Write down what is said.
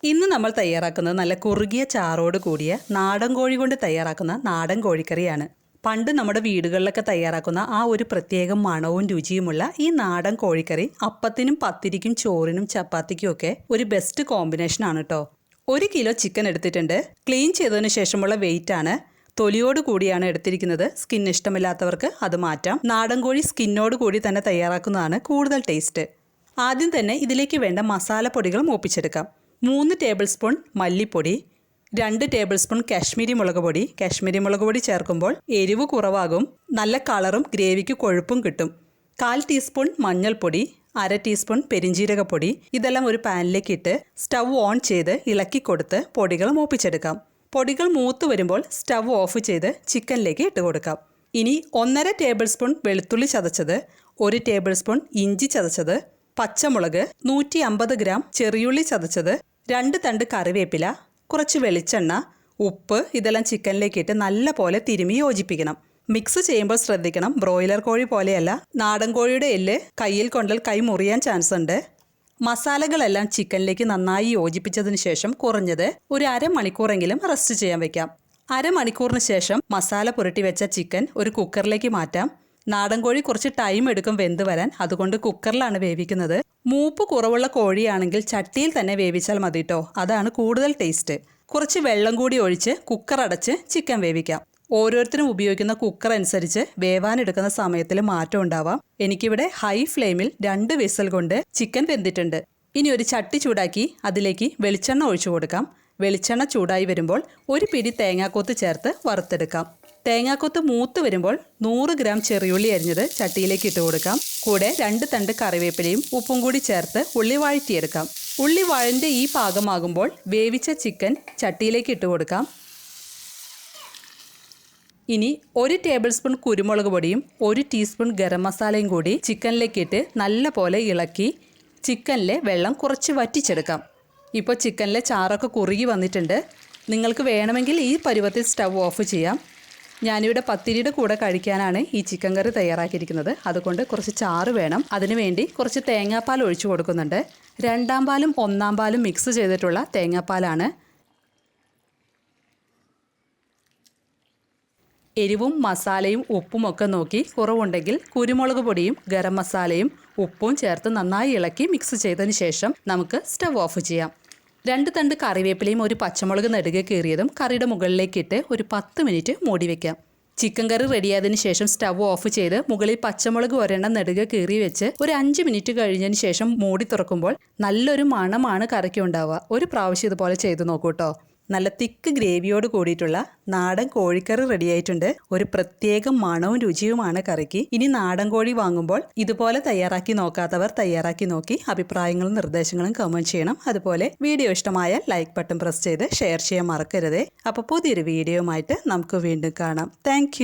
ഇന്ന് നമ്മൾ തയ്യാറാക്കുന്നത് നല്ല കുറുകിയ ചാറോട് കൂടിയ നാടൻ കോഴി കൊണ്ട് തയ്യാറാക്കുന്ന നാടൻ കോഴിക്കറിയാണ്. പണ്ട് നമ്മുടെ വീടുകളിലൊക്കെ തയ്യാറാക്കുന്ന ആ ഒരു പ്രത്യേക മണവും രുചിയുമുള്ള ഈ നാടൻ കോഴിക്കറി അപ്പത്തിനും പത്തിരിക്കും ചോറിനും ചപ്പാത്തിക്കും ഒക്കെ ഒരു ബെസ്റ്റ് കോമ്പിനേഷൻ ആണ് കേട്ടോ. 1 കിലോ ചിക്കൻ എടുത്തിട്ടുണ്ട്. ക്ലീൻ ചെയ്തതിന് ശേഷമുള്ള വെയിറ്റ് ആണ്. തൊലിയോട് കൂടിയാണ് എടുത്തിരിക്കുന്നത്. സ്കിൻ ഇഷ്ടമില്ലാത്തവർക്ക് അത് മാറ്റാം. നാടൻ കോഴി സ്കിന്നോട് കൂടി തന്നെ തയ്യാറാക്കുന്നതാണ് കൂടുതൽ ടേസ്റ്റ്. ആദ്യം തന്നെ ഇതിലേക്ക് വേണ്ട മസാലപ്പൊടികൾ മൂപ്പിച്ചെടുക്കാം. 3 ടേബിൾ സ്പൂൺ മല്ലിപ്പൊടി, 2 ടേബിൾ സ്പൂൺ കാശ്മീരി മുളക് പൊടി. കാശ്മീരി മുളക് പൊടി ചേർക്കുമ്പോൾ എരിവ് കുറവാകും, നല്ല കളറും ഗ്രേവിക്ക് കൊഴുപ്പും കിട്ടും. 1/4 ടീസ്പൂൺ മഞ്ഞൾപ്പൊടി, 1/2 ടീസ്പൂൺ പെരിഞ്ജീരകപ്പൊടി. ഇതെല്ലാം ഒരു പാനിലേക്ക് ഇട്ട് സ്റ്റൗ ഓൺ ചെയ്ത് ഇളക്കി കൊടുത്ത് പൊടികൾ മൂപ്പിച്ചെടുക്കാം. പൊടികൾ മൂത്ത് വരുമ്പോൾ സ്റ്റൗ ഓഫ് ചെയ്ത് ചിക്കനിലേക്ക് ഇട്ട് കൊടുക്കാം. ഇനി 1/2 ടേബിൾ സ്പൂൺ വെളുത്തുള്ളി ചതച്ചത്, 1 ടേബിൾ സ്പൂൺ ഇഞ്ചി ചതച്ചത്, പച്ചമുളക്, 150 ഗ്രാം ചെറിയുള്ളി ചതച്ചത്, 2 തണ്ട് കറിവേപ്പില, കുറച്ച് വെളിച്ചെണ്ണ, ഉപ്പ് ഇതെല്ലാം ചിക്കനിലേക്ക് ഇട്ട് നല്ല പോലെ തിരുമി യോജിപ്പിക്കണം. മിക്സ് ചെയ്യുമ്പോൾ ശ്രദ്ധിക്കണം, ബ്രോയിലർ കോഴി പോലെയല്ല. നാടൻ കോഴിയുടെ എല്ല് കയ്യിൽ കൊണ്ടാൽ കൈ മുറിയാൻ ചാൻസ് ഉണ്ട്. മസാലകളെല്ലാം ചിക്കനിലേക്ക് നന്നായി യോജിപ്പിച്ചതിന് ശേഷം കുറഞ്ഞത് ഒരു അരമണിക്കൂറെങ്കിലും റെസ്റ്റ് ചെയ്യാൻ വെക്കാം. അരമണിക്കൂറിന് ശേഷം മസാല പുരട്ടി വെച്ച ചിക്കൻ ഒരു കുക്കറിലേക്ക് മാറ്റാം. നാടൻ കോഴി കുറച്ച് ടൈം എടുക്കും വെന്ത് വരാൻ, അതുകൊണ്ട് കുക്കറിലാണ് വേവിക്കുന്നത്. മൂപ്പ് കുറവുള്ള കോഴിയാണെങ്കിൽ ചട്ടിയിൽ തന്നെ വേവിച്ചാൽ മതി കേട്ടോ, അതാണ് കൂടുതൽ ടേസ്റ്റ്. കുറച്ച് വെള്ളം കൂടി ഒഴിച്ച് കുക്കർ അടച്ച് ചിക്കൻ വേവിക്കാം. ഓരോരുത്തരും ഉപയോഗിക്കുന്ന കുക്കർ അനുസരിച്ച് വേവാനെടുക്കുന്ന സമയത്തിൽ മാറ്റം ഉണ്ടാവാം. എനിക്കിവിടെ ഹൈ ഫ്ലെയിമിൽ 2 വിസിൽ കൊണ്ട് ചിക്കൻ വെന്തിട്ടുണ്ട്. ഇനി ഒരു ചട്ടി ചൂടാക്കി അതിലേക്ക് വെളിച്ചെണ്ണ ഒഴിച്ചു കൊടുക്കാം. വെളിച്ചെണ്ണ ചൂടായി വരുമ്പോൾ ഒരു പിടി തേങ്ങാക്കൊത്ത് ചേർത്ത് വറുത്തെടുക്കാം. തേങ്ങാക്കൊത്ത് മൂത്ത് വരുമ്പോൾ 100 ഗ്രാം ചെറിയുള്ളി അരിഞ്ഞത് ചട്ടിയിലേക്ക് ഇട്ട് കൊടുക്കാം. കൂടെ 2 തണ്ട് കറിവേപ്പിലയും ഉപ്പും കൂടി ചേർത്ത് ഉള്ളി വഴറ്റിയെടുക്കാം. ഉള്ളി വഴൻ്റെ ഈ പാകമാകുമ്പോൾ വേവിച്ച ചിക്കൻ ചട്ടിയിലേക്ക് ഇട്ട് കൊടുക്കാം. ഇനി 1 ടേബിൾ സ്പൂൺ കുരുമുളക് പൊടിയും 1 ടീസ്പൂൺ ഗരം മസാലയും കൂടി ചിക്കനിലേക്ക് ഇട്ട് നല്ല പോലെ ഇളക്കി ചിക്കനിലെ വെള്ളം കുറച്ച് വറ്റിച്ചെടുക്കാം. ഇപ്പോൾ ചിക്കനിലെ ചാറൊക്കെ കുറുകി വന്നിട്ടുണ്ട്. നിങ്ങൾക്ക് വേണമെങ്കിൽ ഈ പരുവത്തിൽ സ്റ്റൗ ഓഫ് ചെയ്യാം. ഞാനിവിടെ പത്തിരിയുടെ കൂടെ കഴിക്കാനാണ് ഈ ചിക്കൻ കറി തയ്യാറാക്കിയിരിക്കുന്നത്. അതുകൊണ്ട് കുറച്ച് ചാറ് വേണം. അതിനുവേണ്ടി കുറച്ച് തേങ്ങാപ്പാൽ ഒഴിച്ചു കൊടുക്കുന്നുണ്ട്. 2ാം പാലും 1ാം പാലും മിക്സ് ചെയ്തിട്ടുള്ള തേങ്ങാപ്പാലാണ്. എരിവും മസാലയും ഉപ്പും ഒക്കെ നോക്കി കുറവുണ്ടെങ്കിൽ കുരുമുളക് പൊടിയും ഗരം മസാലയും ഉപ്പും ചേർത്ത് നന്നായി ഇളക്കി മിക്സ് ചെയ്തതിന് ശേഷം നമുക്ക് സ്റ്റവ് ഓഫ് ചെയ്യാം. 2 തണ്ട് കറിവേപ്പിലയും ഒരു പച്ചമുളക് നെടുകെ കീറിയതും കറിയുടെ മുകളിലേക്ക് ഇട്ട് ഒരു 10 മിനിറ്റ് മൂടി വയ്ക്കാം. ചിക്കൻ കറി റെഡിയായതിനു ശേഷം സ്റ്റവ് ഓഫ് ചെയ്ത് മുകളിൽ പച്ചമുളക് ഒരെണ്ണം നെടുകെ കീറി വെച്ച് ഒരു 5 മിനിറ്റ് കഴിഞ്ഞതിന് ശേഷം മൂടി തുറക്കുമ്പോൾ നല്ലൊരു മണമാണ് കറിക്ക് ഉണ്ടാവുക. ഒരു പ്രാവശ്യം ഇതുപോലെ ചെയ്ത് നോക്കൂ കേട്ടോ. നല്ല തിക്ക് ഗ്രേവിയോട് കൂടിയിട്ടുള്ള നാടൻ കോഴിക്കറി റെഡിയായിട്ടുണ്ട്. ഒരു പ്രത്യേക മണവും രുചിയുമാണ് കറിക്ക്. ഇനി നാടൻ കോഴി വാങ്ങുമ്പോൾ ഇതുപോലെ തയ്യാറാക്കി നോക്കാത്തവർ തയ്യാറാക്കി നോക്കി അഭിപ്രായങ്ങളും നിർദ്ദേശങ്ങളും കമന്റ് ചെയ്യണം. അതുപോലെ വീഡിയോ ഇഷ്ടമായാൽ ലൈക്ക് ബട്ടൺ പ്രസ് ചെയ്ത് ഷെയർ ചെയ്യാൻ മറക്കരുതേ. അപ്പോൾ പുതിയൊരു വീഡിയോയുമായിട്ട് നമുക്ക് വീണ്ടും കാണാം. താങ്ക്